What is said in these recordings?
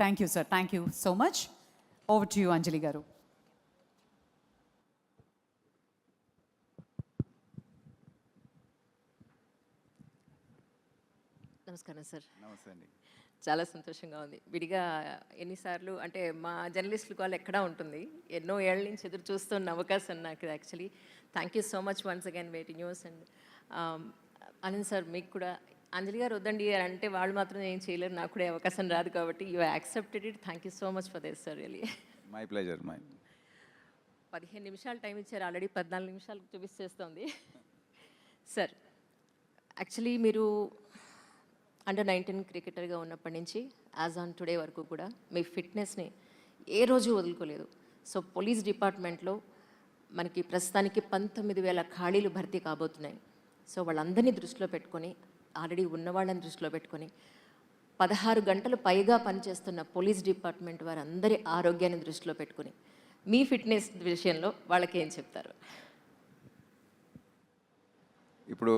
Thank you sir, thank you so much. Over to you Anjali garu. నమస్కారం sir. నమస్తే అండి. చాలా సంతోషంగా ఉంది. విడిగా ఎన్నిసార్లు అంటే మా జర్నలిస్టుల కాల్ ఎక్కడా ఉంటుంది. ఎన్నో ఏళ్ళ నుంచి ఎదురు చూస్తున్న అవకాశం నాకు actually. Thank you so much once again waiting news. And Anant sir, మీకు కూడా అంజలి గారు వద్దండి అంటే వాళ్ళు మాత్రం ఏం చేయలేరు, నాకు కూడా అవకాశం రాదు కాబట్టి you accepted it. Thank you so much for this sir, really. My pleasure. 15 నిమిషాలు టైం ఇచ్చారు, ఆల్రెడీ 14 నిమిషాలు చూపిస్తేస్తుంది. సార్, యాక్చువల్లీ మీరు అండర్-19 క్రికెటర్గా ఉన్నప్పటి నుంచి యాజ్ ఆన్ టుడే వరకు కూడా మీ ఫిట్నెస్ని ఏ రోజు వదులుకోలేదు. సో పోలీస్ డిపార్ట్మెంట్లో మనకి ప్రస్తుతానికి 19,000 ఖాళీలు భర్తీ కాబోతున్నాయి. సో వాళ్ళందరినీ దృష్టిలో పెట్టుకొని, ఆల్రెడీ ఉన్న వాళ్ళని దృష్టిలో పెట్టుకొని 16 గంటలు పైగా పనిచేస్తున్న పోలీస్ డిపార్ట్మెంట్ వారందరి ఆరోగ్యాన్ని దృష్టిలో పెట్టుకొని మీ ఫిట్నెస్ విషయంలో వాళ్ళకి ఏం చెప్తారు? ఇప్పుడు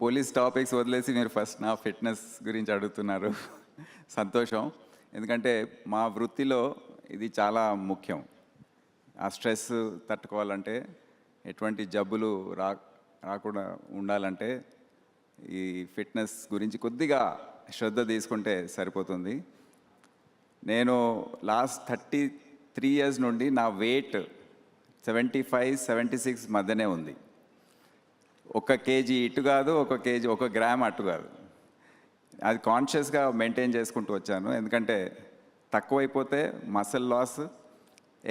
పోలీస్ టాపిక్స్ వదిలేసి మీరు ఫస్ట్ నా ఫిట్నెస్ గురించి అడుగుతున్నారు. సంతోషం. ఎందుకంటే మా వృత్తిలో ఇది చాలా ముఖ్యం. ఆ స్ట్రెస్ తట్టుకోవాలంటే, ఎటువంటి జబ్బులు రాకుండా ఉండాలంటే ఈ ఫిట్నెస్ గురించి కొద్దిగా శ్రద్ధ తీసుకుంటే సరిపోతుంది. నేను లాస్ట్ 33 ఇయర్స్ నుండి నా వెయిట్ 75-76 మధ్యనే ఉంది. 1 కేజీ ఇటు కాదు, 1 గ్రామ్ అటు కాదు. అది కాన్షియస్గా మెయింటైన్ చేసుకుంటూ వచ్చాను. ఎందుకంటే తక్కువైపోతే మసిల్ లాస్,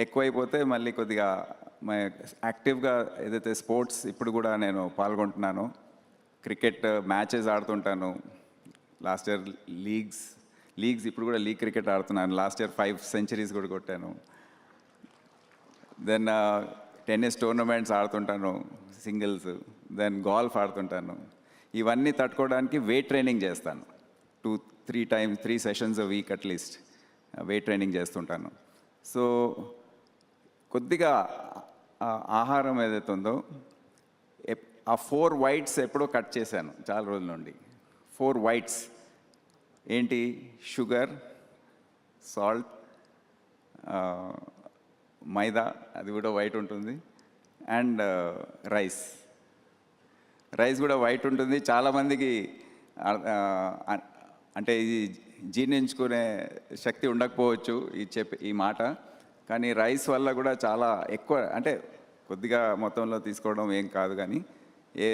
ఎక్కువైపోతే మళ్ళీ కొద్దిగా యాక్టివ్గా ఏదైతే స్పోర్ట్స్ ఇప్పుడు కూడా నేను పాల్గొంటున్నాను. క్రికెట్ మ్యాచెస్ ఆడుతుంటాను. లాస్ట్ ఇయర్ లీగ్స్ ఇప్పుడు కూడా లీగ్ క్రికెట్ ఆడుతున్నాను. లాస్ట్ ఇయర్ 5 సెంచరీస్ కూడా కొట్టాను. దెన్ టెన్నిస్ టోర్నమెంట్స్ ఆడుతుంటాను, సింగిల్స్. దెన్ గోల్ఫ్ ఆడుతుంటాను. ఇవన్నీ తట్టుకోవడానికి వెయిట్ ట్రైనింగ్ చేస్తాను. 3 sessions week at least weight training చేస్తుంటాను. సో కొద్దిగా ఆహారం ఏదైతే ఉందో, ఆ 4 వైట్స్ ఎప్పుడో కట్ చేశాను చాలా రోజుల నుండి. 4 వైట్స్ ఏంటి? షుగర్, సాల్ట్, మైదా, అది కూడా వైట్ ఉంటుంది, అండ్ రైస్ కూడా వైట్ ఉంటుంది. చాలామందికి అంటే ఇది జీర్ణించుకునే శక్తి ఉండకపోవచ్చు ఈ మాట, కానీ రైస్ వల్ల కూడా చాలా ఎక్కువ, అంటే కొద్దిగా మొత్తంలో తీసుకోవడం ఏం కాదు, కానీ ఏ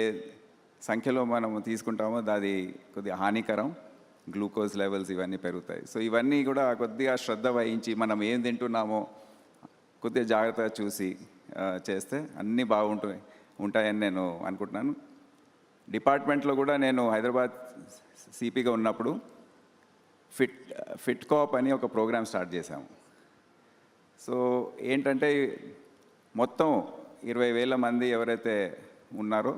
సంఖ్యలో మనము తీసుకుంటామో అది కొద్దిగా హానికరం. గ్లూకోజ్ లెవెల్స్ ఇవన్నీ పెరుగుతాయి. సో ఇవన్నీ కూడా కొద్దిగా శ్రద్ధ వహించి మనం ఏం తింటున్నామో కొద్దిగా జాగ్రత్తగా చూసి చేస్తే అన్నీ ఉంటాయని నేను అనుకుంటున్నాను. డిపార్ట్మెంట్లో కూడా నేను హైదరాబాద్ సిపిగా ఉన్నప్పుడు ఫిట్ కోఆప్ అని ఒక ప్రోగ్రామ్ స్టార్ట్ చేశాము. సో ఏంటంటే మొత్తం 20,000 మంది ఎవరైతే ఉన్నారో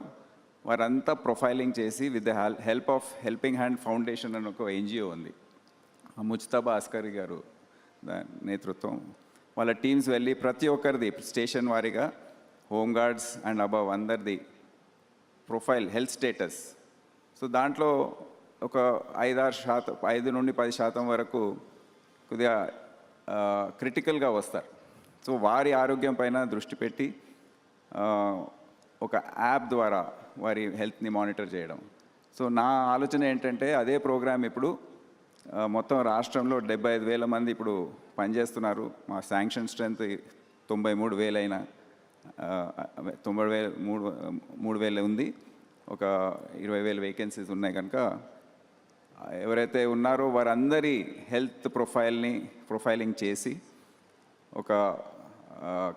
వారంతా ప్రొఫైలింగ్ చేసి with the help of helping hand foundation అని ఒక ఎన్జిఓ ఉంది. ముజ్తబా అస్కరీ గారు నేతృత్వం. వాళ్ళ టీమ్స్ వెళ్ళి ప్రతి ఒక్కరిది స్టేషన్ వారీగా హోంగార్డ్స్ అండ్ అబవ్ అందరిది ప్రొఫైల్, హెల్త్ స్టేటస్. సో దాంట్లో ఒక 5 నుండి 10% వరకు కొద్దిగా క్రిటికల్గా వస్తారు. సో వారి ఆరోగ్యం పైన దృష్టి పెట్టి ఒక యాప్ ద్వారా వారి హెల్త్ని మానిటర్ చేయడం. సో నా ఆలోచన ఏంటంటే అదే ప్రోగ్రామ్ ఇప్పుడు మొత్తం రాష్ట్రంలో 75,000 మంది ఇప్పుడు పనిచేస్తున్నారు. మా శాంక్షన్ స్ట్రెంత్ 93,000 అయినా 3,000 ఉంది. ఒక 20,000 వేకెన్సీస్ ఉన్నాయి కనుక ఎవరైతే ఉన్నారో వారందరి హెల్త్ ప్రొఫైలింగ్ చేసి ఒక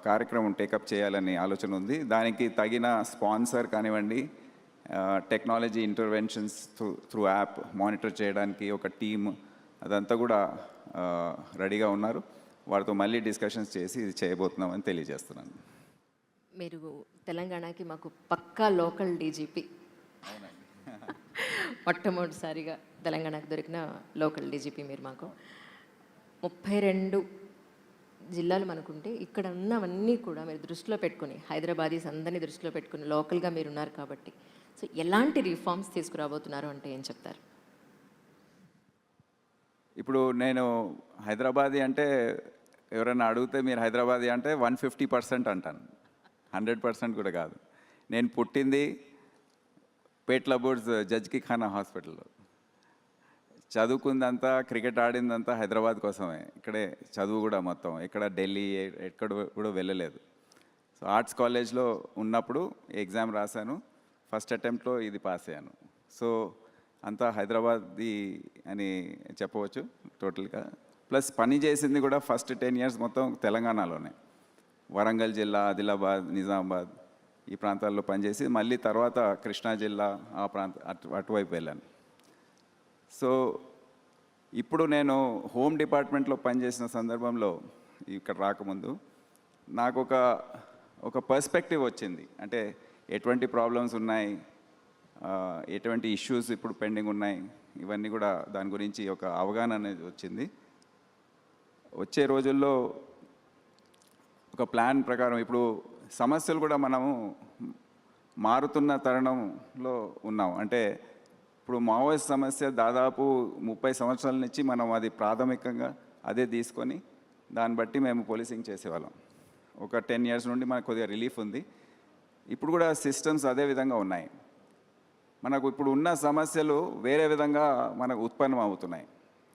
కార్యక్రమం టేకప్ చేయాలని ఆలోచన ఉంది. దానికి తగిన స్పాన్సర్ కానివ్వండి, technology interventions through app monitor చేయడానికి ఒక టీమ్, అదంతా కూడా రెడీగా ఉన్నారు. వారితో మళ్ళీ డిస్కషన్స్ చేసి ఇది చేయబోతున్నామని తెలియజేస్తున్నాను. మీరు తెలంగాణకి మాకు పక్కా లోకల్ డీజీపీ. మొట్టమొదటిసారిగా తెలంగాణకు దొరికిన లోకల్ డీజీపీ మీరు మాకు. 32 జిల్లాలు మనకుంటే ఇక్కడ ఉన్నవన్నీ కూడా మీరు దృష్టిలో పెట్టుకుని, హైదరాబాదీస్ అందరినీ దృష్టిలో పెట్టుకుని లోకల్గా మీరు ఉన్నారు కాబట్టి, సో ఎలాంటి రిఫార్మ్స్ తీసుకురాబోతున్నారు అంటే ఏం చెప్తారు? ఇప్పుడు నేను హైదరాబాదీ అంటే ఎవరైనా అడిగితే మీరు హైదరాబాదీ అంటే 150% అంటాను, 100% కూడా కాదు. నేను పుట్టింది పేట్ల బోర్డ్స్ జడ్జ్కి ఖానా హాస్పిటల్లో, చదువుకుందంతా క్రికెట్ ఆడిందంతా హైదరాబాద్ కోసమే. ఇక్కడే చదువు కూడా మొత్తం, ఇక్కడ ఢిల్లీ ఎక్కడ కూడా వెళ్ళలేదు. సో ఆర్ట్స్ కాలేజ్లో ఉన్నప్పుడు ఎగ్జామ్ రాశాను, ఫస్ట్ అటెంప్ట్లో ఇది పాస్ అయ్యాను. సో అంతా హైదరాబాదీ అని చెప్పవచ్చు టోటల్గా. ప్లస్ పని చేసింది కూడా ఫస్ట్ 10 years మొత్తం తెలంగాణలోనే, వరంగల్ జిల్లా, ఆదిలాబాద్, నిజామాబాద్ ఈ ప్రాంతాల్లో పనిచేసి మళ్ళీ తర్వాత కృష్ణా జిల్లా ఆ అటువైపు వెళ్ళాను. సో ఇప్పుడు నేను హోమ్ డిపార్ట్మెంట్లో పనిచేసిన సందర్భంలో ఇక్కడ రాకముందు నాకు ఒక పర్స్పెక్టివ్ వచ్చింది. అంటే ఎటువంటి ప్రాబ్లమ్స్ ఉన్నాయి, ఎటువంటి ఇష్యూస్ ఇప్పుడు పెండింగ్ ఉన్నాయి, ఇవన్నీ కూడా దాని గురించి ఒక అవగాహన అనేది వచ్చింది. వచ్చే రోజుల్లో ఒక ప్లాన్ ప్రకారం ఇప్పుడు సమస్యలు కూడా మనము మారుతున్న తరుణంలో ఉన్నాం. అంటే ఇప్పుడు మావోయిస్ట్ సమస్య దాదాపు 30 సంవత్సరాల నుంచి మనం అది ప్రాథమికంగా అదే తీసుకొని దాన్ని బట్టి మేము పోలీసింగ్ చేసేవాళ్ళం. ఒక 10 years నుండి మనకు కొద్దిగా రిలీఫ్ ఉంది. ఇప్పుడు కూడా సిస్టమ్స్ అదే విధంగా ఉన్నాయి. మనకు ఇప్పుడు ఉన్న సమస్యలు వేరే విధంగా మనకు ఉత్పన్నం అవుతున్నాయి.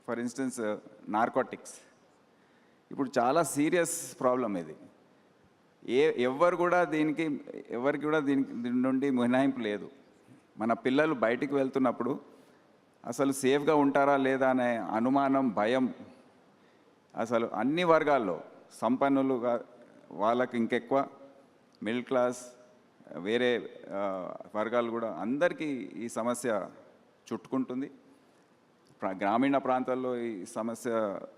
ఫర్ ఇన్స్టెన్స్ నార్కోటిక్స్ ఇప్పుడు చాలా సీరియస్ ప్రాబ్లం ఇది. ఎవరికి కూడా దీని నుండి మినహాయింపు లేదు. మన పిల్లలు బయటికి వెళ్తున్నప్పుడు అసలు సేఫ్గా ఉంటారా లేదా అనే అనుమానం, భయం అసలు అన్ని వర్గాల్లో, సంపన్నులుగా వాళ్ళకి ఇంకెక్కువ, మిడిల్ క్లాస్, వేరే వర్గాలు కూడా అందరికీ ఈ సమస్య చుట్టుకుంటుంది. గ్రామీణ ప్రాంతాల్లో ఈ సమస్య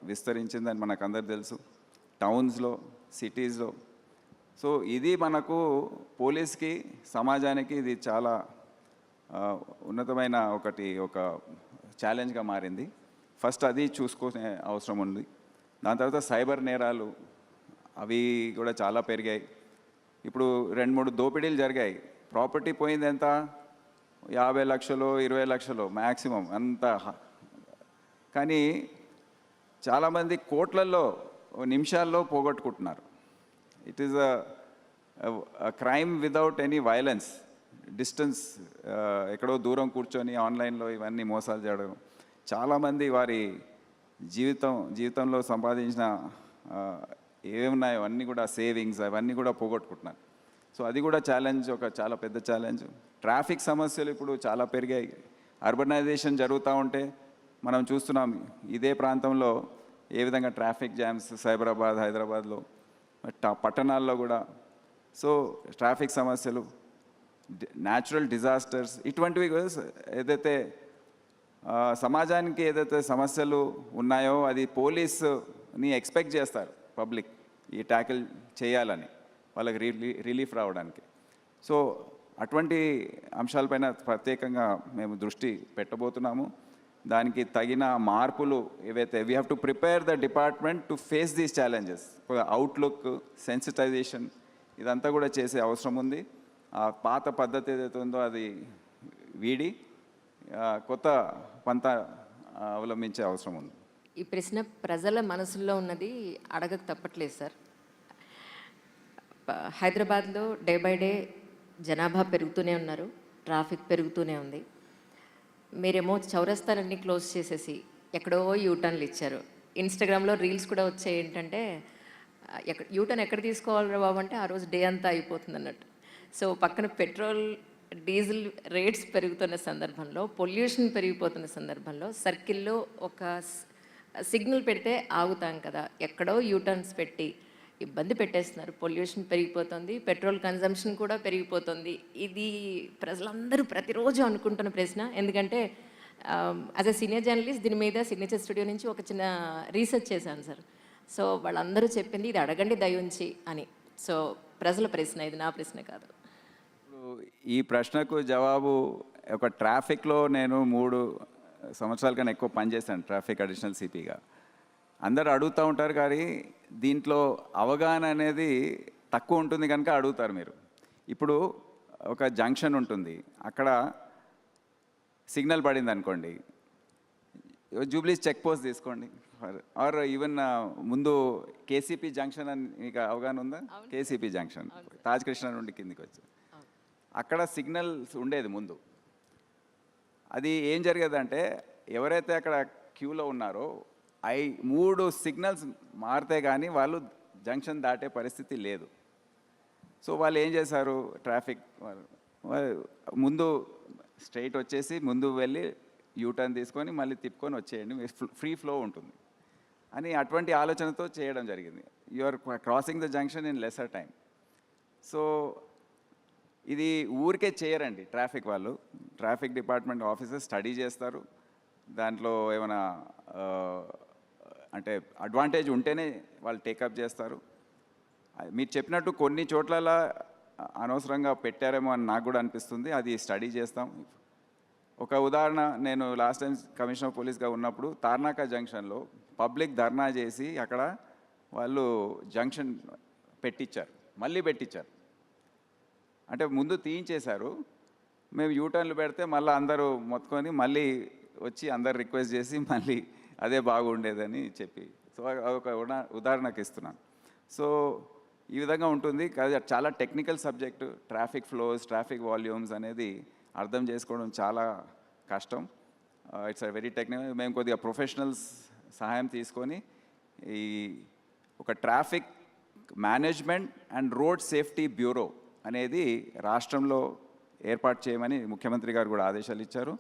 విస్తరించిందని మనకు అందరు తెలుసు, టౌన్స్లో, సిటీస్లో. సో ఇది మనకు పోలీస్కి, సమాజానికి ఇది చాలా ఉన్నతమైన ఒక ఛాలెంజ్గా మారింది. ఫస్ట్ అది చూసుకునే అవసరం ఉంది. దాని తర్వాత సైబర్ నేరాలు అవి కూడా చాలా పెరిగాయి. ఇప్పుడు 2-3 దోపిడీలు జరిగాయి. ప్రాపర్టీ పోయింది ఎంత, 50 లక్షలు, 20 లక్షలు మ్యాక్సిమం అంత. కానీ చాలామంది కోట్లల్లో నిమిషాల్లో పోగొట్టుకుంటున్నారు. It is a crime without any violence. Distance, ఎక్కడో దూరం కూర్చొని ఆన్లైన్లో ఇవన్నీ మోసాలు చేయడం, చాలామంది వారి జీవితంలో సంపాదించిన ఏమున్నాయో అన్నీ కూడా సేవింగ్స్ అవన్నీ కూడా పోగొట్టుకుంటున్నారు. సో అది కూడా ఛాలెంజ్, ఒక చాలా పెద్ద ఛాలెంజ్. ట్రాఫిక్ సమస్యలు ఇప్పుడు చాలా పెరిగాయి. అర్బనైజేషన్ జరుగుతూ ఉంటే మనం చూస్తున్నాం ఇదే ప్రాంతంలో ఏ విధంగా ట్రాఫిక్ జామ్స్, సైబరాబాద్, హైదరాబాద్లో, పట్టణాల్లో కూడా. సో ట్రాఫిక్ సమస్యలు, న్యాచురల్ డిజాస్టర్స్, ఇటువంటివి ఏదైతే సమాజానికి ఏదైతే సమస్యలు ఉన్నాయో అది పోలీసుని ఎక్స్పెక్ట్ చేస్తారు పబ్లిక్, ఈ ట్యాకిల్ చేయాలని, వాళ్ళకి రిలీఫ్ రావడానికి. సో అటువంటి అంశాలపైన ప్రత్యేకంగా మేము దృష్టి పెట్టబోతున్నాము. దానికి తగిన మార్పులు ఏవైతే we have to prepare the department to face these challenges. Outlook, sensitization ఇదంతా కూడా చేసే అవసరం ఉంది. ఆ పాత పద్ధతి ఏదైతే ఉందో అది వీడి కొత్త పంత అవలంబించే అవసరం ఉంది. ఈ ప్రశ్న ప్రజల మనసుల్లో ఉన్నది అడగక తప్పట్లేదు సార్. హైదరాబాద్లో డే బై డే జనాభా పెరుగుతూనే ఉన్నారు, ట్రాఫిక్ పెరుగుతూనే ఉంది. మీరేమో చౌరస్తాలన్నీ క్లోజ్ చేసేసి ఎక్కడో యూటర్న్లు ఇచ్చారు. ఇన్స్టాగ్రామ్లో రీల్స్ కూడా వచ్చాయి ఏంటంటే యూటర్న్ ఎక్కడ తీసుకోవాలి బాబు అంటే ఆ రోజు డే అంతా అయిపోతుంది అన్నట్టు. సో పక్కన పెట్రోల్, డీజిల్ రేట్స్ పెరుగుతున్న సందర్భంలో, పొల్యూషన్ పెరిగిపోతున్న సందర్భంలో సర్కిల్లో ఒక సిగ్నల్ పెడితే ఆగుతాం కదా, ఎక్కడో యూటర్న్స్ పెట్టి ఇబ్బంది పెట్టేస్తున్నారు. పొల్యూషన్ పెరిగిపోతుంది, పెట్రోల్ కన్జంప్షన్ కూడా పెరిగిపోతుంది. ఇది ప్రజలందరూ ప్రతిరోజు అనుకుంటున్న ప్రశ్న. ఎందుకంటే యాజ్ ఎ సీనియర్ జర్నలిస్ట్ దీని మీద సిగ్నేచర్ స్టూడియో నుంచి ఒక చిన్న రీసెర్చ్ చేశాను సార్. సో వాళ్ళందరూ చెప్పింది ఇది అడగండి దయుంచి అని. సో ప్రజల ప్రశ్న, ఇది నా ప్రశ్న కాదు. ఇప్పుడు ఈ ప్రశ్నకు జవాబు, ఒక ట్రాఫిక్లో నేను 3 సంవత్సరాల కన్నా ఎక్కువ పనిచేశాను ట్రాఫిక్ అడిషనల్ సిపిగా. అందరు అడుగుతూ ఉంటారు కానీ దీంట్లో అవగాహన అనేది తక్కువ ఉంటుంది కనుక అడుగుతారు మీరు. ఇప్పుడు ఒక జంక్షన్ ఉంటుంది, అక్కడ సిగ్నల్ పడింది అనుకోండి, జూబ్లీస్ చెక్ పోస్ట్ తీసుకోండి ఆర్ ఈవెన్ ముందు కేసీపీ జంక్షన్ అని మీకు అవగాహన ఉందా? కేసీపీ జంక్షన్ తాజ్ కృష్ణ నుండి కిందికి వచ్చి అక్కడ సిగ్నల్స్ ఉండేది ముందు. అది ఏం జరిగేదంటే ఎవరైతే అక్కడ క్యూలో ఉన్నారో 3 సిగ్నల్స్ మారితే కానీ వాళ్ళు జంక్షన్ దాటే పరిస్థితి లేదు. సో వాళ్ళు ఏం చేశారు, ట్రాఫిక్ ముందు స్ట్రైట్ వచ్చేసి ముందు వెళ్ళి యూటర్న్ తీసుకొని మళ్ళీ తిప్పుకొని వచ్చేయండి, ఫ్రీ ఫ్లో ఉంటుంది అని అటువంటి ఆలోచనతో చేయడం జరిగింది. You are crossing the junction in lesser time. So ఇది ఊరికే చేయరండి ట్రాఫిక్ వాళ్ళు. ట్రాఫిక్ డిపార్ట్మెంట్ ఆఫీసర్స్ స్టడీ చేస్తారు, దాంట్లో ఏమైనా అంటే అడ్వాంటేజ్ ఉంటేనే వాళ్ళు టేకప్ చేస్తారు. మీరు చెప్పినట్టు కొన్ని చోట్ల అనవసరంగా పెట్టారేమో అని నాకు కూడా అనిపిస్తుంది, అది స్టడీ చేస్తాం. ఒక ఉదాహరణ, నేను లాస్ట్ టైం కమిషనర్ ఆఫ్ పోలీస్గా ఉన్నప్పుడు తార్నాక జంక్షన్లో పబ్లిక్ ధర్నా చేసి అక్కడ వాళ్ళు జంక్షన్ పెట్టించారు, మళ్ళీ పెట్టించారు. అంటే ముందు తీయించేశారు, మేము యూటర్న్లు పెడితే మళ్ళీ అందరూ మొత్తుకొని మళ్ళీ వచ్చి అందరు రిక్వెస్ట్ చేసి మళ్ళీ అదే బాగుండేదని చెప్పి, సో ఒక ఉదాహరణకు ఇస్తున్నాను. సో ఈ విధంగా ఉంటుంది. చాలా technical subject, traffic flows, traffic volumes అనేది అర్థం చేసుకోవడం చాలా కష్టం. It's a very technical. మేము కొద్దిగా ప్రొఫెషనల్స్ సహాయం తీసుకొని ఈ ఒక traffic management and road safety bureau అనేది రాష్ట్రంలో ఏర్పాటు చేయమని ముఖ్యమంత్రి గారు కూడా ఆదేశాలు ఇచ్చారు.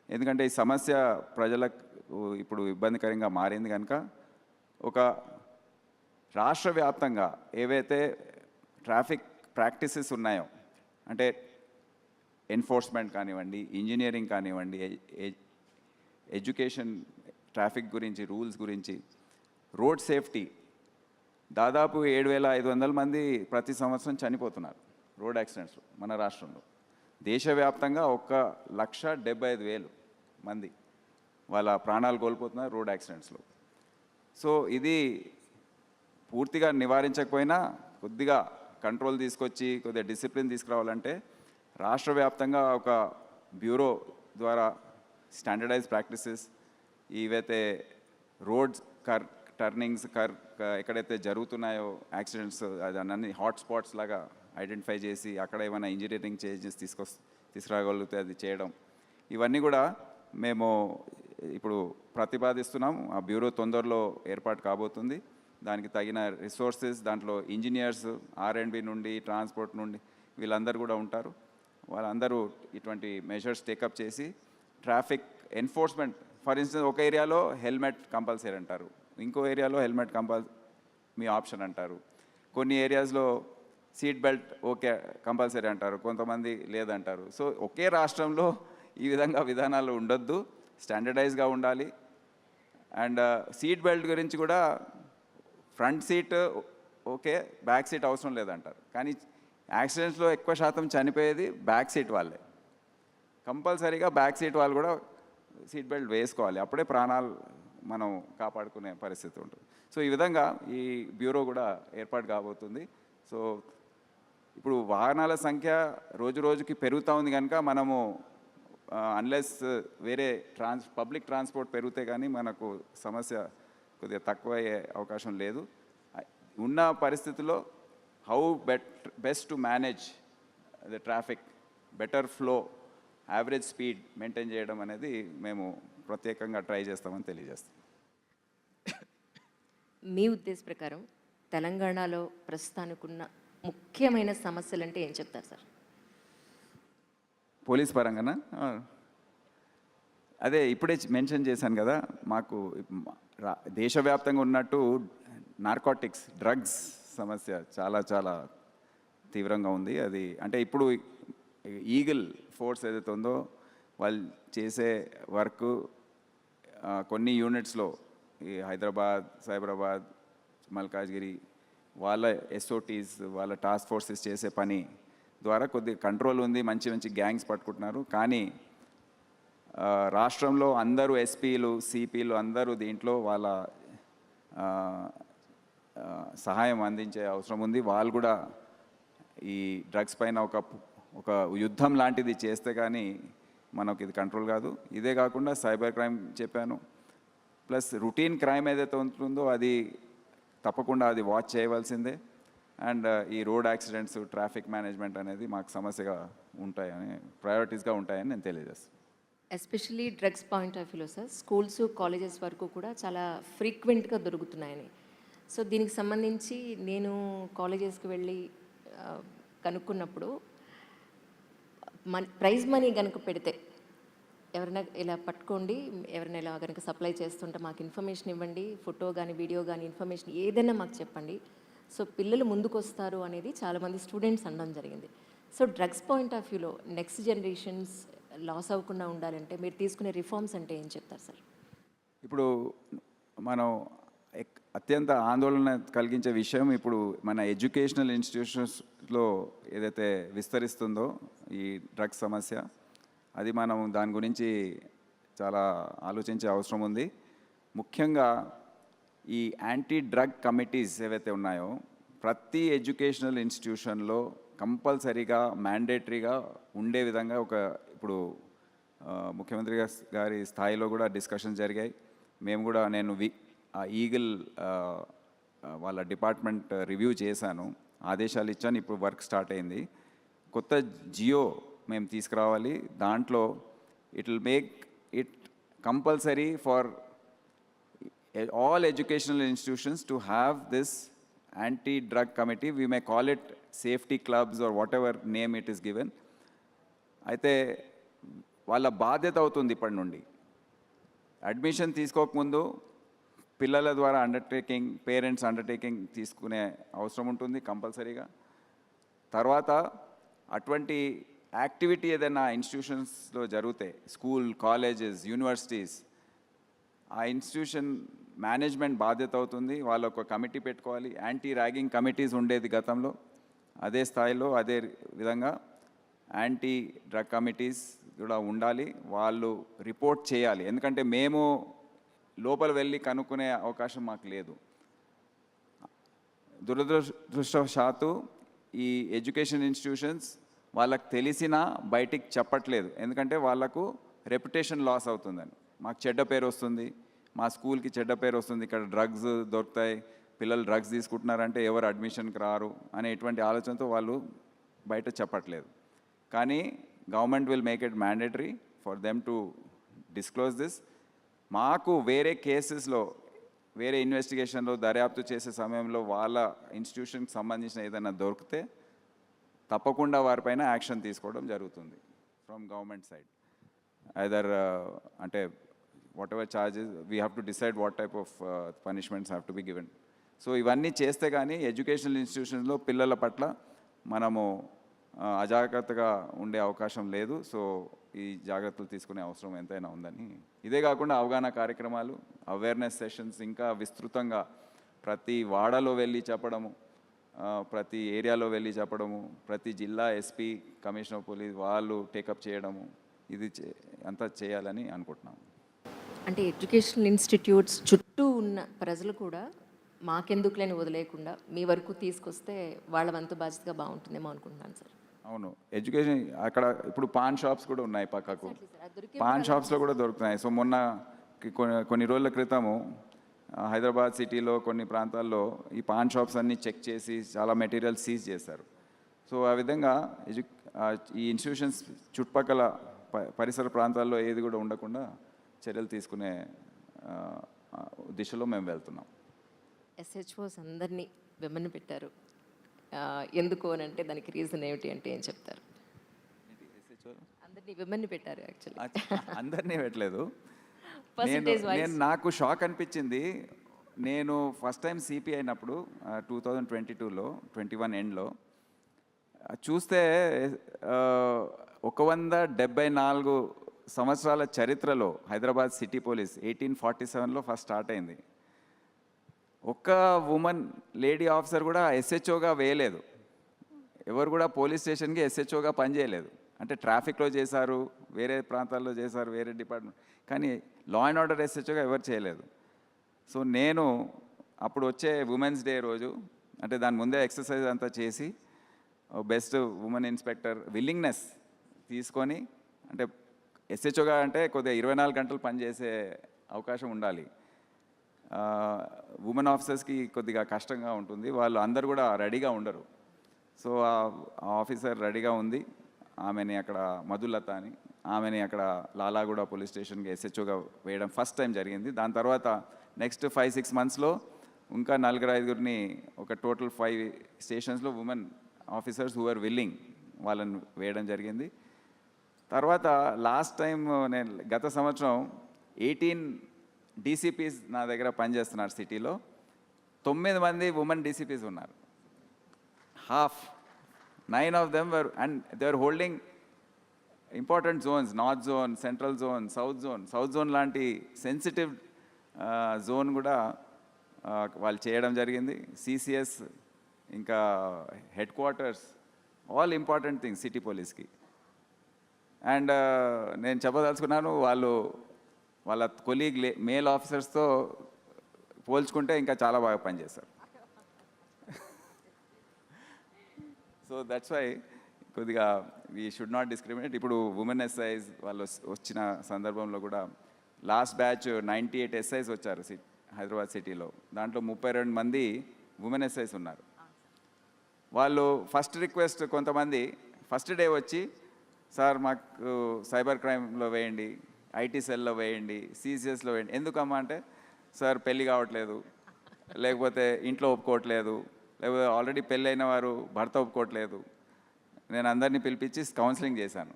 ఎందుకంటే ఈ సమస్య ప్రజలకు ఇప్పుడు ఇబ్బందికరంగా మారింది కనుక ఒక రాష్ట్ర వ్యాప్తంగా ఏవైతే ట్రాఫిక్ ప్రాక్టీసెస్ ఉన్నాయో, అంటే ఎన్ఫోర్స్మెంట్ కానివ్వండి, ఇంజనీరింగ్ కానివ్వండి, ఎడ్యుకేషన్, ట్రాఫిక్ గురించి, రూల్స్ గురించి, రోడ్ సేఫ్టీ, దాదాపు 7,500 మంది ప్రతి సంవత్సరం చనిపోతున్నారు రోడ్ యాక్సిడెంట్స్లో మన రాష్ట్రంలో. దేశవ్యాప్తంగా 1,75,000 మంది వాళ్ళ ప్రాణాలు కోల్పోతున్నారు రోడ్ యాక్సిడెంట్స్లో. సో ఇది పూర్తిగా నివారించకపోయినా కొద్దిగా కంట్రోల్ తీసుకొచ్చి కొద్దిగా డిసిప్లిన్ తీసుకురావాలంటే రాష్ట్ర వ్యాప్తంగా ఒక బ్యూరో ద్వారా స్టాండర్డైజ్ ప్రాక్టీసెస్, ఏవైతే రోడ్స్ టర్నింగ్స్ ఎక్కడైతే జరుగుతున్నాయో యాక్సిడెంట్స్, అన్ని హాట్స్పాట్స్ లాగా ఐడెంటిఫై చేసి అక్కడ ఏమైనా ఇంజనీరింగ్ చేంజెస్ తీసుకురాగలిగితే అది చేయడం, ఇవన్నీ కూడా మేము ఇప్పుడు ప్రతిపాదిస్తున్నాం. ఆ బ్యూరో తొందరలో ఏర్పాటు కాబోతుంది. దానికి తగిన రిసోర్సెస్, దాంట్లో ఇంజనీర్స్, R&B నుండి, ట్రాన్స్పోర్ట్ నుండి వీళ్ళందరూ కూడా ఉంటారు. వాళ్ళందరూ ఇటువంటి మెజర్స్ టేకప్ చేసి ట్రాఫిక్ ఎన్ఫోర్స్మెంట్, ఫర్ ఇన్స్టెన్స్ ఒక ఏరియాలో హెల్మెట్ కంపల్సరీ అంటారు, ఇంకో ఏరియాలో హెల్మెట్ మీ ఆప్షన్ అంటారు, కొన్ని ఏరియాస్లో సీట్ బెల్ట్ ఓకే కంపల్సరీ అంటారు, కొంతమంది లేదంటారు. సో ఒకే రాష్ట్రంలో ఈ విధంగా విధానాలు ఉండొద్దు, స్టాండర్డైజ్గా ఉండాలి. అండ్ సీట్ బెల్ట్ గురించి కూడా front seat okay, back seat అవసరం లేదంటారు. కానీ యాక్సిడెంట్స్లో ఎక్కువ శాతం చనిపోయేది బ్యాక్ సీట్ వాళ్ళే. కంపల్సరీగా బ్యాక్ సీట్ వాళ్ళు కూడా సీట్ బెల్ట్ వేసుకోవాలి, అప్పుడే ప్రాణాలు మనం కాపాడుకునే పరిస్థితి ఉంటుంది. సో ఈ విధంగా ఈ బ్యూరో కూడా ఏర్పాటు కాబోతుంది. సో ఇప్పుడు వాహనాల సంఖ్య రోజు రోజుకి పెరుగుతూ ఉంది కనుక మనము అన్లెస్ వేరే పబ్లిక్ ట్రాన్స్పోర్ట్ పెరిగితే కానీ మనకు సమస్య కొద్దిగా తక్కువ అయ్యే అవకాశం లేదు. ఉన్న పరిస్థితుల్లో how best to manage the traffic, better flow, average speed maintain చేయడం అనేది మేము ప్రత్యేకంగా ట్రై చేస్తామని తెలియజేస్తాం. మీ ఉద్దేశ ప్రకారం తెలంగాణలో ప్రస్తుతానికి ఉన్న ముఖ్యమైన సమస్యలు అంటే ఏం చెప్తారు సార్? పోలీస్ పరంగానా? అదే ఇప్పుడే మెన్షన్ చేశాను కదా, మాకు దేశవ్యాప్తంగా ఉన్నట్టు నార్కోటిక్స్, డ్రగ్స్ సమస్య చాలా చాలా తీవ్రంగా ఉంది. అది అంటే ఇప్పుడు ఈగిల్ ఫోర్స్ ఏదైతే ఉందో వాళ్ళు చేసే వర్క్ కొన్ని యూనిట్స్లో ఈ హైదరాబాద్, సైబరాబాద్, మల్కాజ్గిరి వాళ్ళ ఎస్ఓటీస్, వాళ్ళ టాస్క్ ఫోర్సెస్ చేసే పని ద్వారా కొద్దిగా కంట్రోల్ ఉంది, మంచి మంచి గ్యాంగ్స్ పట్టుకుంటున్నారు. కానీ రాష్ట్రంలో అందరూ ఎస్పీలు, సిపిలు అందరూ దీంట్లో వాళ్ళ సహాయం అందించే అవసరం ఉంది. వాళ్ళు కూడా ఈ డ్రగ్స్ పైన ఒక యుద్ధం లాంటిది చేస్తే కానీ మనకు ఇది కంట్రోల్ కాదు. ఇదే కాకుండా సైబర్ క్రైమ్ చెప్పాను, ప్లస్ రొటీన్ క్రైమ్ ఏదైతే ఉంటుందో అది తప్పకుండా అది వాచ్ చేయవలసిందే. అండ్ ఈ రోడ్ యాక్సిడెంట్స్, ట్రాఫిక్ మేనేజ్మెంట్ అనేది మాకు సమస్యగా ఉంటాయని, ప్రయారిటీస్గా ఉంటాయని నేను తెలియజేస్తాను. ఎస్పెషల్లీ డ్రగ్స్ పాయింట్ ఆఫ్ వ్యూలో సార్, స్కూల్స్ కాలేజెస్ వరకు కూడా చాలా ఫ్రీక్వెంట్గా దొరుకుతున్నాయని. సో దీనికి సంబంధించి నేను కాలేజెస్కి వెళ్ళి కనుక్కున్నప్పుడు ప్రైజ్ మనీ కనుక పెడితే, ఎవరైనా ఇలా పట్టుకోండి, ఎవరైనా ఇలా కనుక సప్లై చేస్తుంటే మాకు ఇన్ఫర్మేషన్ ఇవ్వండి, ఫోటో కానీ వీడియో కానీ ఇన్ఫర్మేషన్ ఏదైనా మాకు చెప్పండి, సో పిల్లలు ముందుకు వస్తారు అనేది చాలామంది స్టూడెంట్స్ అనడం జరిగింది. సో డ్రగ్స్ పాయింట్ ఆఫ్ వ్యూలో నెక్స్ట్ జనరేషన్స్ లాస్ అవ్వకుండా ఉండాలంటే మీరు తీసుకునే రిఫార్మ్స్ అంటే ఏం చెప్తారు సార్? ఇప్పుడు మనం అత్యంత ఆందోళన కలిగించే విషయం ఇప్పుడు మన ఎడ్యుకేషనల్ ఇన్స్టిట్యూషన్స్లో ఏదైతే విస్తరిస్తుందో ఈ డ్రగ్స్ సమస్య, అది మనం దాని గురించి చాలా ఆలోచించే అవసరం ఉంది. ముఖ్యంగా ఈ యాంటీ డ్రగ్ కమిటీస్ ఏవైతే ఉన్నాయో ప్రతి ఎడ్యుకేషనల్ ఇన్స్టిట్యూషన్లో కంపల్సరీగా మ్యాండేటరీగా ఉండే విధంగా ఇప్పుడు ముఖ్యమంత్రి గారి స్థాయిలో కూడా డిస్కషన్ జరిగాయి. మేము కూడా నేను ఈగిల్ వాళ్ళ డిపార్ట్మెంట్ రివ్యూ చేశాను, ఆదేశాలు ఇచ్చాను. ఇప్పుడు వర్క్ స్టార్ట్ అయింది. కొత్త జియో మేము తీసుకురావాలి. దాంట్లో it will make it compulsory for all educational institutions to have this anti-drug committee. We may call it safety clubs or whatever name it is given. అయితే వాళ్ళ బాధ్యత అవుతుంది ఇప్పటి నుండి. అడ్మిషన్ తీసుకోకముందు పిల్లల ద్వారా అండర్టేకింగ్, పేరెంట్స్ అండర్టేకింగ్ తీసుకునే అవసరం ఉంటుంది కంపల్సరీగా. తర్వాత అటువంటి యాక్టివిటీ ఏదైనా ఇన్స్టిట్యూషన్స్లో జరిగితే, స్కూల్, కాలేజెస్, యూనివర్సిటీస్, ఆ ఇన్స్టిట్యూషన్ మేనేజ్మెంట్ బాధ్యత అవుతుంది. వాళ్ళు ఒక కమిటీ పెట్టుకోవాలి. యాంటీ ర్యాగింగ్ కమిటీస్ ఉండేది గతంలో, అదే స్థాయిలో అదే విధంగా యాంటీ డ్రగ్ కమిటీస్ కూడా ఉండాలి. వాళ్ళు రిపోర్ట్ చేయాలి. ఎందుకంటే మేము లోపల వెళ్ళి కనుక్కునే అవకాశం మాకు లేదు. దురదృష్టవశాత్తు ఈ ఎడ్యుకేషన్ ఇన్స్టిట్యూషన్స్ వాళ్ళకి తెలిసినా బయటికి చెప్పట్లేదు. ఎందుకంటే వాళ్ళకు రెప్యుటేషన్ లాస్ అవుతుందని. మాకు చెడ్డ పేరు వస్తుంది, మా స్కూల్కి చెడ్డ పేరు వస్తుంది, ఇక్కడ డ్రగ్స్ దొరుకుతాయి, పిల్లలు డ్రగ్స్ తీసుకుంటున్నారంటే ఎవరు అడ్మిషన్కి రారు అనే ఇటువంటి ఆలోచనతో వాళ్ళు బయట చెప్పట్లేదు. కానీ government will make it mandatory for them to disclose this. మాకు వేరే కేసెస్లో, వేరే ఇన్వెస్టిగేషన్లో దర్యాప్తు చేసే సమయంలో వాళ్ళ ఇన్స్టిట్యూషన్కి సంబంధించిన ఏదైనా దొరికితే తప్పకుండా వారిపైన యాక్షన్ తీసుకోవడం జరుగుతుంది ఫ్రమ్ గవర్నమెంట్ సైడ్. either అంటే whatever charges we have to decide what type of punishments have to be given. So ఇవన్నీ చేస్తే కానీ ఎడ్యుకేషనల్ ఇన్స్టిట్యూషన్లో పిల్లల పట్ల మనము అజాగ్రత్తగా ఉండే అవకాశం లేదు. సో ఈ జాగ్రత్తలు తీసుకునే అవసరం ఎంతైనా ఉందని. ఇదే కాకుండా అవగాహన కార్యక్రమాలు, అవేర్నెస్ సెషన్స్ ఇంకా విస్తృతంగా ప్రతి వాడలో వెళ్ళి చెప్పడము, ప్రతి ఏరియాలో వెళ్ళి చెప్పడము, ప్రతి జిల్లా ఎస్పీ, కమిషనర్ ఆఫ్ పోలీస్ వాళ్ళు టేకప్ చేయడము, ఇది అంతా చేయాలని అనుకుంటున్నాము. అంటే ఎడ్యుకేషనల్ ఇన్స్టిట్యూట్స్ చుట్టూ ఉన్న ప్రజలు కూడా మాకెందుకులేని వదిలేయకుండా మీ వరకు తీసుకొస్తే వాళ్ళ వంతు బాధ్యతగా బాగుంటుందేమో అనుకుంటున్నాను సార్. అవును, ఎడ్యుకేషన్ అక్కడ ఇప్పుడు పాన్ షాప్స్ కూడా ఉన్నాయి పక్కకు, పాన్ షాప్స్లో కూడా దొరుకుతున్నాయి. సో మొన్న కొన్ని రోజుల క్రితము హైదరాబాద్ సిటీలో కొన్ని ప్రాంతాల్లో ఈ పాన్ షాప్స్ అన్నీ చెక్ చేసి చాలా మెటీరియల్ సీజ్ చేశారు. సో ఆ విధంగా ఈ ఇన్స్టిట్యూషన్స్ చుట్టుపక్కల పరిసర ప్రాంతాల్లో ఏది కూడా ఉండకుండా చర్యలు తీసుకునే దిశలో మేము వెళ్తున్నాం. ఎస్హెచ్ఓస్ అందరినీ విమన్ పెట్టారు, ఎందుకు అని అంటే దానికి రీజన్ ఏమిటి అంటే ఏం చెప్తారు? అందరినీ విమన్ పెట్టారు. యాక్చువల్లీ అందరినీ పెట్టలేదు. నేను నాకు షాక్ అనిపించింది. నేను ఫస్ట్ టైం సిపి అయినప్పుడు 2022లో 21 ఎండ్లో చూస్తే 174 సంవత్సరాల చరిత్రలో హైదరాబాద్ సిటీ పోలీస్ 1847లో ఫస్ట్ స్టార్ట్ అయింది. ఒక్క ఉమెన్ లేడీ ఆఫీసర్ కూడా ఎస్హెచ్ఓగా వేయలేదు. ఎవరు కూడా పోలీస్ స్టేషన్కి ఎస్హెచ్ఓగా పనిచేయలేదు. అంటే ట్రాఫిక్లో చేశారు, వేరే ప్రాంతాల్లో చేశారు, వేరే డిపార్ట్మెంట్, కానీ లా అండ్ ఆర్డర్ ఎస్హెచ్ఓగా ఎవరు చేయలేదు. సో నేను అప్పుడు వచ్చే ఉమెన్స్ డే రోజు, అంటే దాని ముందే ఎక్సర్సైజ్ అంతా చేసి బెస్ట్ ఉమెన్ ఇన్స్పెక్టర్ విల్లింగ్నెస్ తీసుకొని, అంటే ఎస్హెచ్ఓగా అంటే కొద్దిగా 24 గంటలు పనిచేసే అవకాశం ఉండాలి. ఉమెన్ ఆఫీసర్స్కి కొద్దిగా కష్టంగా ఉంటుంది, వాళ్ళు అందరు కూడా రెడీగా ఉండరు. సో ఆ ఆఫీసర్ రెడీగా ఉంది, ఆమెని అక్కడ మధులత అని, ఆమెని అక్కడ లాలాగూడ పోలీస్ స్టేషన్కి ఎస్హెచ్ఓగా వేయడం ఫస్ట్ టైం జరిగింది. దాని తర్వాత నెక్స్ట్ 5-6 మంత్స్లో ఇంకా 4-5 ఒక టోటల్ 5 స్టేషన్స్లో women officers who are willing వాళ్ళని వేయడం జరిగింది. తర్వాత లాస్ట్ టైం నేను గత సంవత్సరం 18 డీసీపీస్ నా దగ్గర పనిచేస్తున్నారు సిటీలో. 9 మంది ఉమెన్ డీసీపీస్ ఉన్నారు. Half 9 of them were and they are holding important zones, north zone, central zone, south zone లాంటి సెన్సిటివ్ జోన్ కూడా వాళ్ళు చేయడం జరిగింది. సిసిఎస్, ఇంకా headquarters, all important things city పోలీస్కి. అండ్ నేను చెప్పదలుచుకున్నాను, వాళ్ళ కొలీగ్ మేల్ ఆఫీసర్స్తో పోల్చుకుంటే ఇంకా చాలా బాగా పనిచేస్తారు. సో దట్స్ వై కొద్దిగా వీ షుడ్ నాట్ డిస్క్రిమినేట్. ఇప్పుడు ఉమెన్ ఎస్ఐస్ వాళ్ళు వచ్చిన సందర్భంలో కూడా లాస్ట్ బ్యాచ్ 98 ఎస్ఐస్ వచ్చారు హైదరాబాద్ సిటీలో. దాంట్లో 32 మంది ఉమెన్ ఎస్ఐస్ ఉన్నారు. వాళ్ళు ఫస్ట్ రిక్వెస్ట్, కొంతమంది ఫస్ట్ డే వచ్చి, సార్ మాకు సైబర్ క్రైమ్లో వేయండి, ఐటీ సెల్లో వేయండి, సిసిఎస్లో వేయండి. ఎందుకమ్మా అంటే, సార్ పెళ్ళి కావట్లేదు, లేకపోతే ఇంట్లో ఒప్పుకోవట్లేదు, లేకపోతే ఆల్రెడీ పెళ్ళి అయిన వారు భర్త ఒప్పుకోవట్లేదు. నేను అందరినీ పిలిపించి కౌన్సిలింగ్ చేశాను.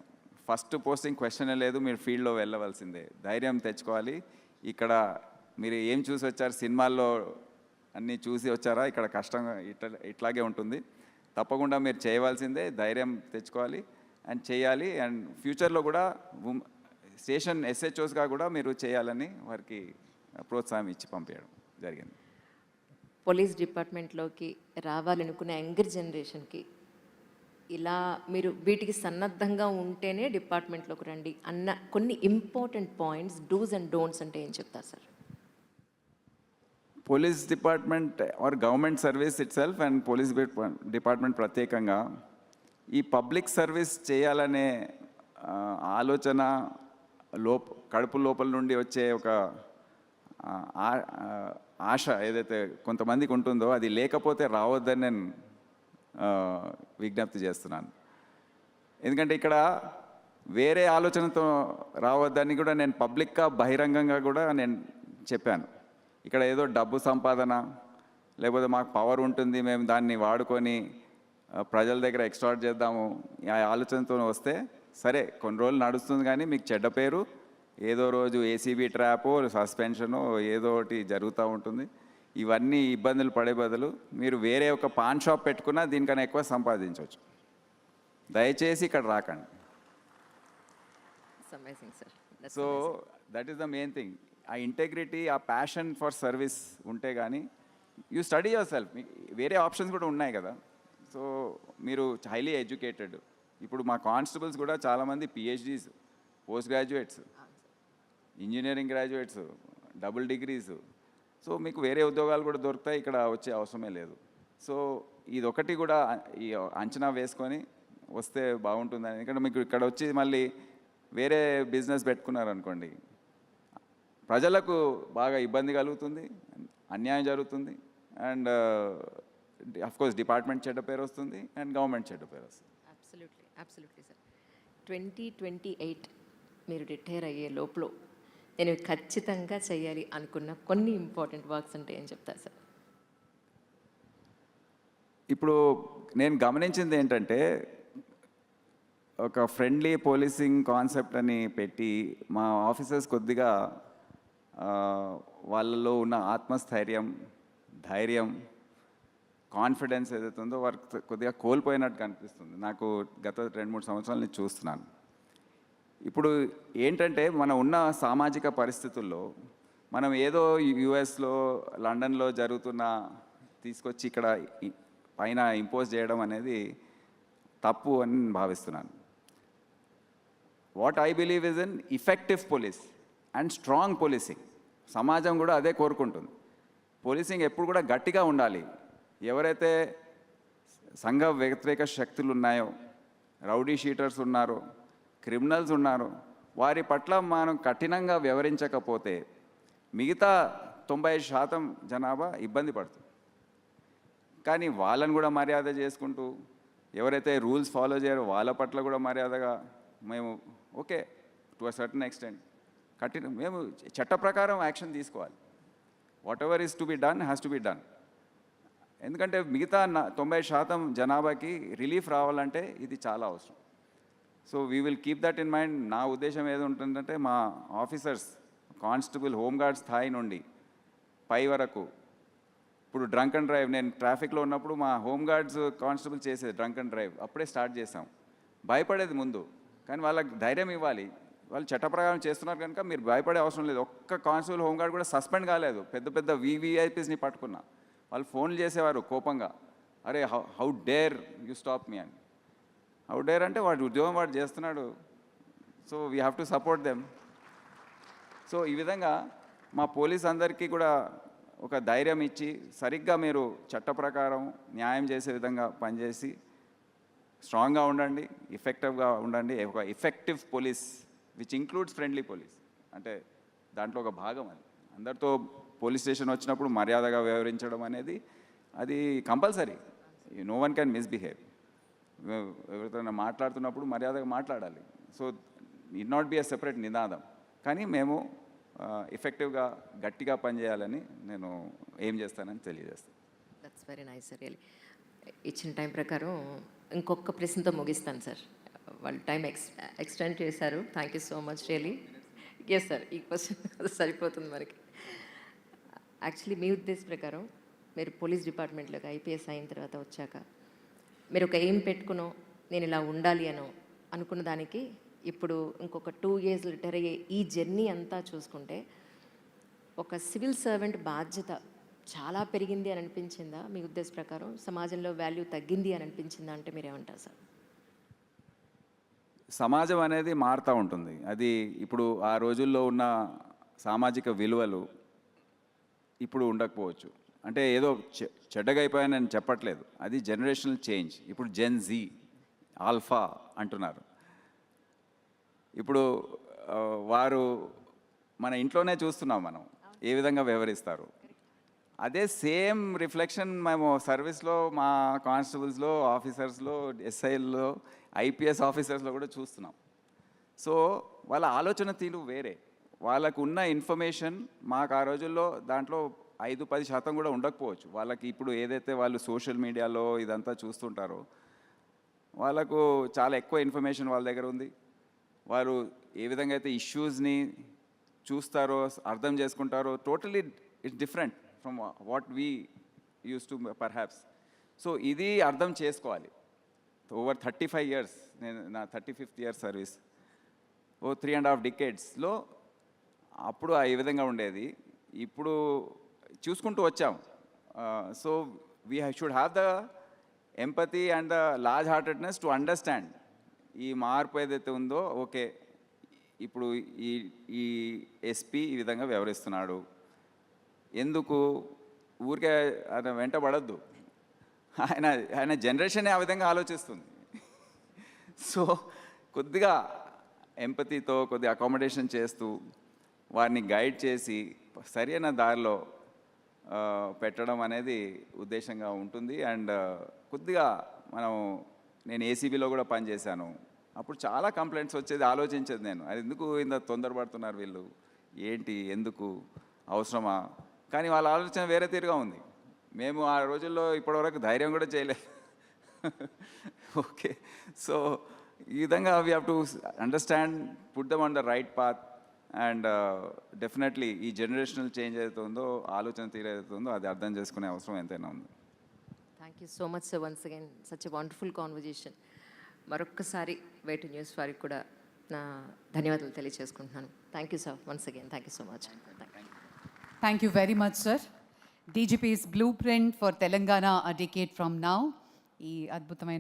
ఫస్ట్ పోస్టింగ్ క్వశ్చనే లేదు, మీరు ఫీల్డ్లో వెళ్ళవలసిందే, ధైర్యం తెచ్చుకోవాలి. ఇక్కడ మీరు ఏం చూసి వచ్చారు, సినిమాల్లో అన్నీ చూసి వచ్చారా, ఇక్కడ కష్టంగా ఇట్లాగే ఉంటుంది, తప్పకుండా మీరు చేయవలసిందే, ధైర్యం తెచ్చుకోవాలి అండ్ చేయాలి. అండ్ ఫ్యూచర్లో కూడా స్టేషన్ ఎస్హెచ్ఓస్గా కూడా మీరు చేయాలని వారికి ప్రోత్సాహం ఇచ్చి పంపించడం జరిగింది. పోలీస్ డిపార్ట్మెంట్లోకి రావాలనుకునే యంగర్ జనరేషన్కి ఇలా మీరు వీటికి సన్నద్ధంగా ఉంటేనే డిపార్ట్మెంట్లోకి రండి అన్న కొన్ని important points, dos and don'ts అంటే ఏం చెప్తారు sir? Police department or government service itself and police department ప్రత్యేకంగా ఈ పబ్లిక్ సర్వీస్ చేయాలనే ఆలోచన కడుపు లోపల నుండి వచ్చే ఒక ఆశ ఏదైతే కొంతమందికి ఉంటుందో, అది లేకపోతే రావద్దని నేను విజ్ఞప్తి చేస్తున్నాను. ఎందుకంటే ఇక్కడ వేరే ఆలోచనతో రావద్దని కూడా నేను పబ్లిక్గా బహిరంగంగా కూడా నేను చెప్పాను. ఇక్కడ ఏదో డబ్బు సంపాదన, లేకపోతే మాకు పవర్ ఉంటుంది, మేము దాన్ని వాడుకొని ప్రజల దగ్గర ఎక్స్ట్రాక్ట్ చేద్దాము, ఆ ఆలోచనతో వస్తే సరే కొన్ని రోజులు నడుస్తుంది, కానీ మీకు చెడ్డ పేరు, ఏదో రోజు ఏసీబీ ట్రాపో సస్పెన్షను ఏదో ఒకటి జరుగుతూ ఉంటుంది. ఇవన్నీ ఇబ్బందులు పడే బదులు మీరు వేరే ఒక పాన్ షాప్ పెట్టుకున్నా దీనికన్నా ఎక్కువ సంపాదించవచ్చు. దయచేసి ఇక్కడ రాకండి. So that is the main thing. ఆ ఇంటెగ్రిటీ, ఆ ప్యాషన్ ఫర్ సర్వీస్ ఉంటే కానీ యూ స్టడీ యువర్ సెల్ఫ్. వేరే ఆప్షన్స్ కూడా ఉన్నాయి కదా. సో మీరు హైలీ ఎడ్యుకేటెడ్. ఇప్పుడు మా కానిస్టేబుల్స్ కూడా చాలామంది PhDs, post graduates, engineering graduates, double degrees. So మీకు వేరే ఉద్యోగాలు కూడా దొరుకుతాయి, ఇక్కడ వచ్చే అవసరమే లేదు. సో ఇదొకటి కూడా ఈ అంచనా వేసుకొని వస్తే బాగుంటుందని. ఎందుకంటే మీకు ఇక్కడ వచ్చి మళ్ళీ వేరే బిజినెస్ పెట్టుకున్నారనుకోండి, ప్రజలకు బాగా ఇబ్బంది కలుగుతుంది, అన్యాయం జరుగుతుంది, అండ్ అఫ్కోర్స్ డిపార్ట్మెంట్ చెడ్డ పేరు వస్తుంది అండ్ గవర్నమెంట్ చెడ్డ పేరు వస్తుంది. Absolutely sir. 2028 మీరు రిటైర్ అయ్యే లోపల నేను ఖచ్చితంగా చేయాలి అనుకున్న కొన్ని ఇంపార్టెంట్ వర్క్స్ అంటే ఏం చెప్తారు సార్? ఇప్పుడు నేను గమనించింది ఏంటంటే, ఒక ఫ్రెండ్లీ పోలీసింగ్ కాన్సెప్ట్ అని పెట్టి మా ఆఫీసర్స్ కొద్దిగా వాళ్ళలో ఉన్న ఆత్మస్థైర్యం, ధైర్యం, కాన్ఫిడెన్స్ ఏదైతే ఉందో వారికి కొద్దిగా కోల్పోయినట్టు కనిపిస్తుంది. నాకు గత 2-3 సంవత్సరాల నుంచి చూస్తున్నాను. ఇప్పుడు ఏంటంటే మనం ఉన్న సామాజిక పరిస్థితుల్లో మనం ఏదో యుఎస్లో, లండన్లో జరుగుతున్న తీసుకొచ్చి ఇక్కడ పైన ఇంపోజ్ చేయడం అనేది తప్పు అని భావిస్తున్నాను. What I believe is in effective police and strong policing. సమాజం కూడా అదే కోరుకుంటుంది. పోలీసింగ్ ఎప్పుడు కూడా గట్టిగా ఉండాలి. ఎవరైతే సంఘ వ్యతిరేక శక్తులు ఉన్నాయో, రౌడీ షీటర్స్ ఉన్నారో, క్రిమినల్స్ ఉన్నారో, వారి పట్ల మనం కఠినంగా వ్యవహరించకపోతే మిగతా 95% జనాభా ఇబ్బంది పడుతుంది. కానీ వాళ్ళని కూడా మర్యాద చేసుకుంటూ ఎవరైతే రూల్స్ ఫాలో చేయరో వాళ్ళ పట్ల కూడా మర్యాదగా మేము okay to a certain extent మేము చట్ట ప్రకారం యాక్షన్ తీసుకోవాలి. What ever is to be done has to be done. ఎందుకంటే మిగతా 90% జనాభాకి రిలీఫ్ రావాలంటే ఇది చాలా అవసరం. So we will keep that in mind. నా ఉద్దేశం ఏది ఉంటుందంటే మా ఆఫీసర్స్ కానిస్టేబుల్ హోంగార్డ్ స్థాయి నుండి పై వరకు ఇప్పుడు డ్రంక్ అండ్ డ్రైవ్ నేను ట్రాఫిక్లో ఉన్నప్పుడు మా హోంగార్డ్స్ కానిస్టేబుల్ చేసేది డ్రంక్ అండ్ డ్రైవ్ అప్పుడే స్టార్ట్ చేసాం. భయపడేది ముందు, కానీ వాళ్ళకి ధైర్యం ఇవ్వాలి. వాళ్ళు చట్ట ప్రకారం చేస్తున్నారు కనుక మీరు భయపడే అవసరం లేదు. ఒక్క కానిస్టేబుల్ హోంగార్డ్ కూడా సస్పెండ్ కాలేదు. పెద్ద పెద్ద వీవీఐపీస్ని పట్టుకున్నా. వాళ్ళు ఫోన్లు చేసేవారు కోపంగా, అరే how dare you stop me అని. హౌ డేర్ అంటే వాడు ఉద్యోగం వాడు చేస్తున్నాడు. So we have to support them. So ఈ విధంగా మా పోలీస్ అందరికీ కూడా ఒక ధైర్యం ఇచ్చి సరిగ్గా మీరు చట్ట ప్రకారం న్యాయం చేసే విధంగా పనిచేసి స్ట్రాంగ్గా ఉండండి, ఎఫెక్టివ్గా ఉండండి. ఒక effective police which includes friendly police అంటే దాంట్లో ఒక భాగం అది. అందరితో పోలీస్ స్టేషన్ వచ్చినప్పుడు మర్యాదగా వ్యవహరించడం అనేది అది compulsory. No one can misbehave. ఎవరితో మాట్లాడుతున్నప్పుడు మర్యాదగా మాట్లాడాలి. So it not be a separate నినాదం. కానీ మేము ఎఫెక్టివ్గా గట్టిగా పనిచేయాలని నేను ఏం చేస్తానని తెలియజేస్తాను. That's very nice sir. Really ఇచ్చిన టైం ప్రకారం ఇంకొక ప్రశ్నతో ముగిస్తాను సార్. వాళ్ళు టైం ఎక్స్టెండ్ చేశారు. Thank you so much really. Yes sir, ఈ క్వశ్చన్ సరిపోతుంది మనకి. యాక్చువల్లీ మీ ఉద్దేశం ప్రకారం మీరు పోలీస్ డిపార్ట్మెంట్లోకి ఐపీఎస్ అయిన తర్వాత వచ్చాక మీరు ఒక ఎయిమ్ పెట్టుకునో నేను ఇలా ఉండాలి అనో అనుకున్న దానికి ఇప్పుడు ఇంకొక 2 years రిటైర్ అయ్యే ఈ జర్నీ అంతా చూసుకుంటే ఒక సివిల్ సర్వెంట్ బాధ్యత చాలా పెరిగింది అని అనిపించిందా మీ ఉద్దేశ ప్రకారం? సమాజంలో వాల్యూ తగ్గింది అని అనిపించిందా అంటే మీరేమంటారు సార్? సమాజం అనేది మారుతూ ఉంటుంది. అది ఇప్పుడు ఆ రోజుల్లో ఉన్న సామాజిక విలువలు ఇప్పుడు ఉండకపోవచ్చు. అంటే ఏదో చెడ్డగా అయిపోయానని చెప్పట్లేదు. అది జనరేషనల్ చేంజ్. ఇప్పుడు జెన్ జీ, ఆల్ఫా అంటున్నారు. ఇప్పుడు వారు మన ఇంట్లోనే చూస్తున్నాం మనం ఏ విధంగా వ్యవహరిస్తారు. అదే సేమ్ రిఫ్లెక్షన్ మేము సర్వీస్లో మా కానిస్టేబుల్స్లో, ఆఫీసర్స్లో, ఎస్ఐల్లో, ఐపీఎస్ ఆఫీసర్స్లో కూడా చూస్తున్నాం. సో వాళ్ళ ఆలోచన తీరు వేరే. వాళ్ళకు ఉన్న ఇన్ఫర్మేషన్ మాకు ఆ రోజుల్లో దాంట్లో 5-10% కూడా ఉండకపోవచ్చు. వాళ్ళకి ఇప్పుడు ఏదైతే వాళ్ళు సోషల్ మీడియాలో ఇదంతా చూస్తుంటారో వాళ్ళకు చాలా ఎక్కువ ఇన్ఫర్మేషన్ వాళ్ళ దగ్గర ఉంది. వారు ఏ విధంగా అయితే ఇష్యూస్ని చూస్తారో, అర్థం చేసుకుంటారో, totally it's different from what we use to perhaps. So ఇది అర్థం చేసుకోవాలి. ఓవర్ 35 years, నేను నా 35th year సర్వీస్, 3.5 decadesలో అప్పుడు ఈ విధంగా ఉండేది. ఇప్పుడు చూసుకుంటూ వచ్చాం. So we should have the empathy and the large heartedness to understand ఈ మార్పు ఏదైతే ఉందో. ఓకే, ఇప్పుడు ఈ ఎస్పీ ఈ విధంగా వ్యవహరిస్తున్నాడు, ఎందుకు ఊరికే ఆయన వెంటబడద్దు. ఆయన జనరేషన్ ఆ విధంగా ఆలోచిస్తుంది. సో కొద్దిగా ఎంపతితో కొద్దిగా అకామిడేషన్ చేస్తూ వారిని గైడ్ చేసి సరైన దారిలో పెట్టడం అనేది ఉద్దేశంగా ఉంటుంది. అండ్ కొద్దిగా నేను ఏసీబీలో కూడా పనిచేశాను. అప్పుడు చాలా కంప్లైంట్స్ వచ్చేది. ఆలోచించేది నేను, అది ఎందుకు ఇంత తొందరపడుతున్నారు వీళ్ళు, ఏంటి, ఎందుకు, అవసరమా? కానీ వాళ్ళ ఆలోచన వేరే తీరుగా ఉంది. మేము ఆ రోజుల్లో ఇప్పటివరకు ధైర్యం కూడా చేయలేదు. ఓకే, సో ఈ విధంగా we have to understand, put them on the right path. And definitely ఈ జనరేషనల్ చేంజ్ ఏదైతే ఉందో, ఆలోచన తీరు ఏదైతే ఉందో అది అర్థం చేసుకునే అవసరం ఎంతైనా ఉంది. Thank you so much sir. Once again such a wonderful conversation. మరొక్కసారి వేటు న్యూస్ వారికి కూడా నా ధన్యవాదాలు తెలియజేసుకుంటున్నాను. Thank you sir. Once again thank you so much. Thank you very much, sir. DGP's blueprint for Telangana a decade from now. ఈ అద్భుతమైన